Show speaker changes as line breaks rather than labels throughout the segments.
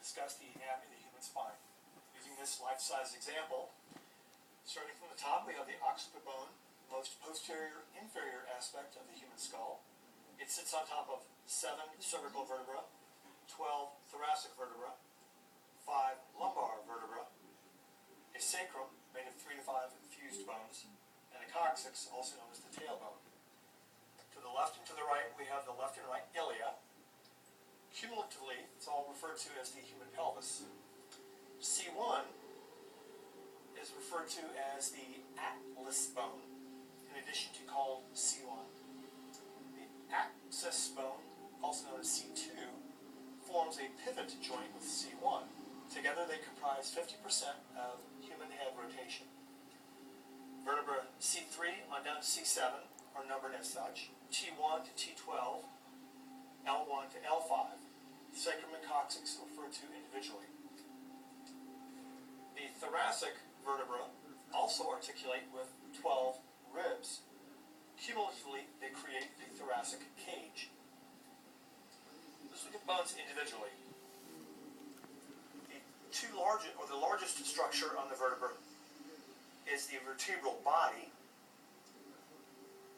discuss the anatomy of the human spine. Using this life-size example, starting from the top, we have the occiput bone, most posterior inferior aspect of the human skull. It sits on top of 7 cervical vertebrae, 12 thoracic vertebrae, 5 lumbar vertebrae, a sacrum made of 3 to 5 fused bones, and a coccyx, also known as the tailbone. To the left and to the right, we have the left and right ilia. Cumulatively, it's all referred to as the human pelvis. C1 is referred to as the atlas bone, in addition to called C1. The axis bone, also known as C2, forms a pivot joint with C1. Together they comprise 50% of human head rotation. Vertebra C3 on down to C7 are numbered as such: T1 to T12, L1 to L5. Sacrum and coccyx referred to individually. The thoracic vertebra also articulate with 12 ribs. Cumulatively, they create the thoracic cage. Let's look at bones individually. The largest structure on the vertebra is the vertebral body.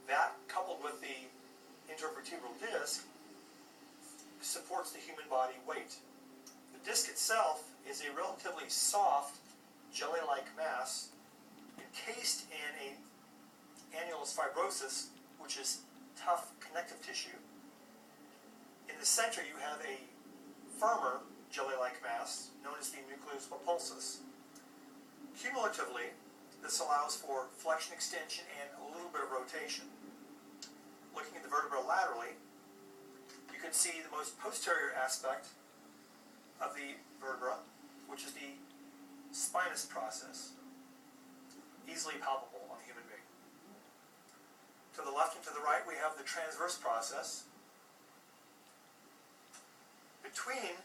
That, coupled with the intervertebral disc, supports the human body weight. The disc itself is a relatively soft, jelly-like mass encased in an annulus fibrosus, which is tough connective tissue. In the center, you have a firmer jelly-like mass known as the nucleus pulposus. Cumulatively, this allows for flexion, extension, and a little bit of rotation. Looking at the vertebra laterally, you can see the most posterior aspect of the vertebra, which is the spinous process, easily palpable on the human being. To the left and to the right, we have the transverse process. Between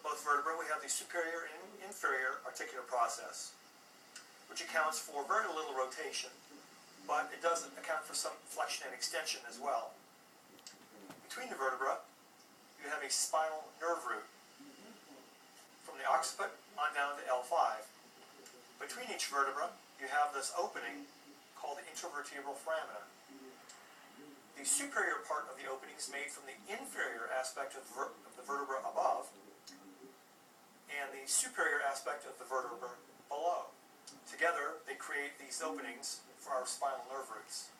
both vertebrae, we have the superior and inferior articular process, which accounts for very little rotation, but it does account for some flexion and extension as well. Between the vertebra, you have a spinal nerve root from the occiput on down to L5. Between each vertebra, you have this opening called the intervertebral foramina. The superior part of the opening is made from the inferior aspect of the vertebra above and the superior aspect of the vertebra below. Together, they create these openings for our spinal nerve roots.